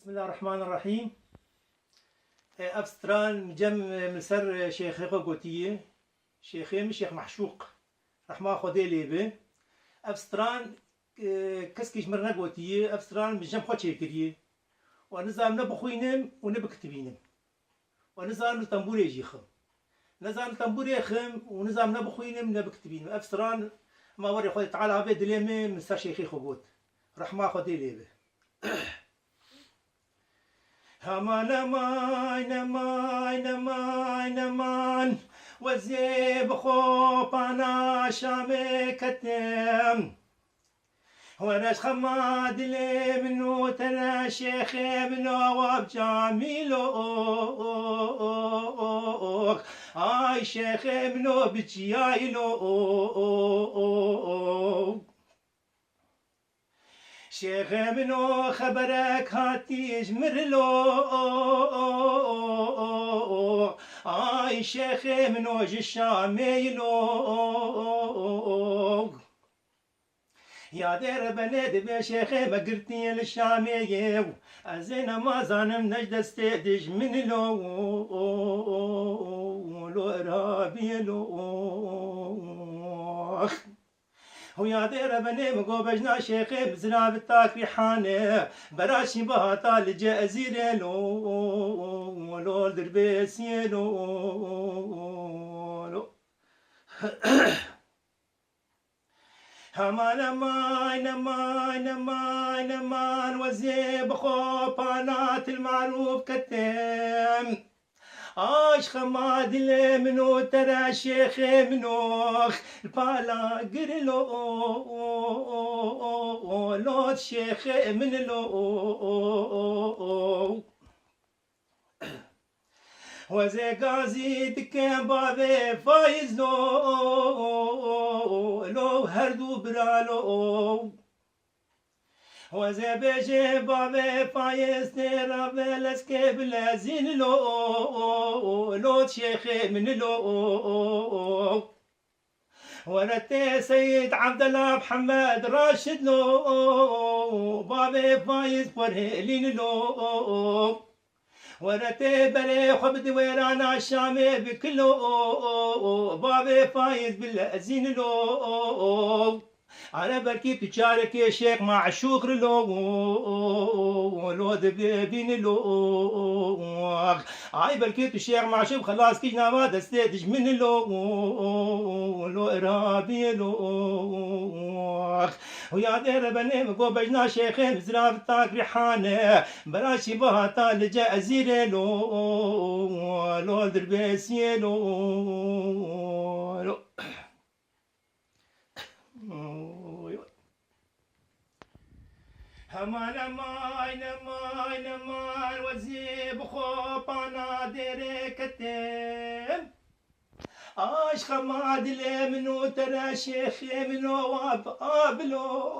بسم الله الرحمن الرحيم. أفستران مجم مسر شيخي قوتية شيخي مش شيخ محشوق رحمة خدي ليبه أفستران كسكيش مرنا قوتية أفستران مجم خد شيكريه ونزام نبخوينم ونبكتبينم ونزام نتنبوري جيخم نزام نتنبوري خم ونزام نبخوينم نبكتبينم أفستران ما وري خدي تعالى عبيد ليمه مسر شيخي قوت رحمة خدي ليبه همان امان امان امان امان وزيب خوب انا شامي كتم وناش خماد لي منو تنا شيخ منو واب جاميلو اي شيخ منو بجيايلو شيخ منو خبرك هاتيج مرلو اي شيخ منو جشاميلو يا دير بنيد بشيخ ما قرتني للشامي ازين ما زانم نجد استدج من لو رابيلو ويا دير بني مقو بجنا شيخي بزنا بالتاكري حاني براشي بهاتا لجازيري لو دربيسي لو همان امان امان امان امان وزيب خوبانات المعروف كتم آش خماد لي منو ترى شيخ منوخ البالا قرلو لوت شيخ من لو وزي قازي دكان بابي فايز لو هردو برالو وزي بيجي بابي فايز تيرا بلسكي بلازين لو شيخي من لو ورتي سيد عبد الله محمد راشد لو بابي فايز فرهلين لو ورتي بلي خبد ويرانا الشامي بكلو بابي فايز بالازين لو أنا بركي تشارك يا شيخ مع شكر لو دبيبين لو أي بركي الشيخ مع شوف خلاص كينا ما دستيتش من لو إرابي لو ويا دير بني مقو بجنا شيخي مزراب تاك ريحانه براشي بهاتا لجا أزيري لو دربيسي لو همان امان امان امان وزيب خوب انا ديري كتم اش خماد لي منو ترى شيخي منو واب ابلو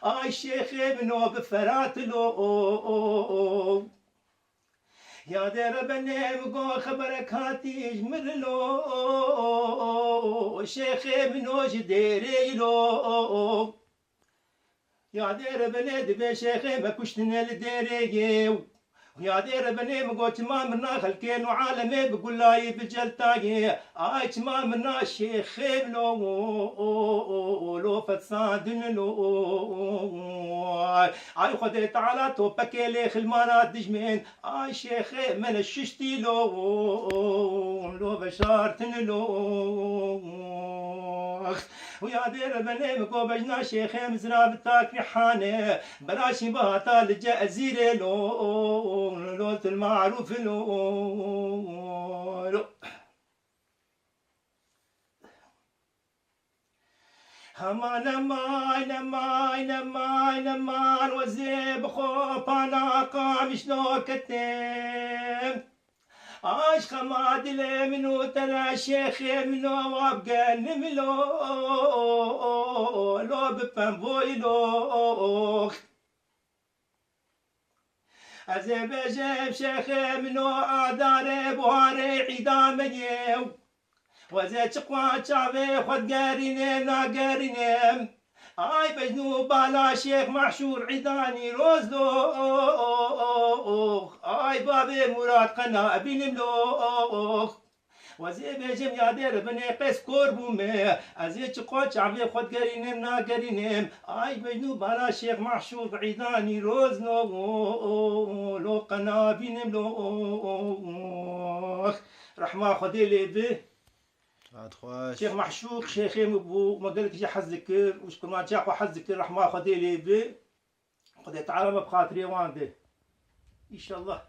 اي شيخي منو بفرات لو يا دير بني مقو خبرك هاتيج مرلو شيخي منو جديري لو يا دير بني دبي شيخي ما كشتني لديري ويا دير بني مقو تمام منا خلكين وعالمي بقول لاي بجلتاي اي تمام منا شيخي لو فتصادن لو اي خدي تعالى توبك لي خلمانات دجمين اي شيخي من الششتي لو بشارتن لو ويا دير بني مقو بجنا شيخي مزراب تاكري حاني براشي بهاتا لجا ازيري لو المعروف لو همان امان امان امان امان وزيب خوب انا قامش لو كتم اش خماد لي منو ترى شيخي منو وابقى نملو لو بفنبوي لو ازيب جيب شيخي منو اداري بواري عدامي وزي تقوى شعبي خد قارينيم نا قارينيم آی بجنو بالا شیخ محشور عیدانی روزلو آی بابی مراد قنا بینم لو وزي بيجم يا دير بني قيس كوربومي ازي تقوش عبلي خد قرينم نا قرينم اي بجنو بالا شيخ محشوب عيداني روز لو قنا بينم لو رحمة خدي لي به شيخ محشوق شيخي مبو ما قالك شي حز ذكر وشكون ما جاك حز ذكر رحمة خدي لي به خدي تعالى بخاطري وانده ان شاء الله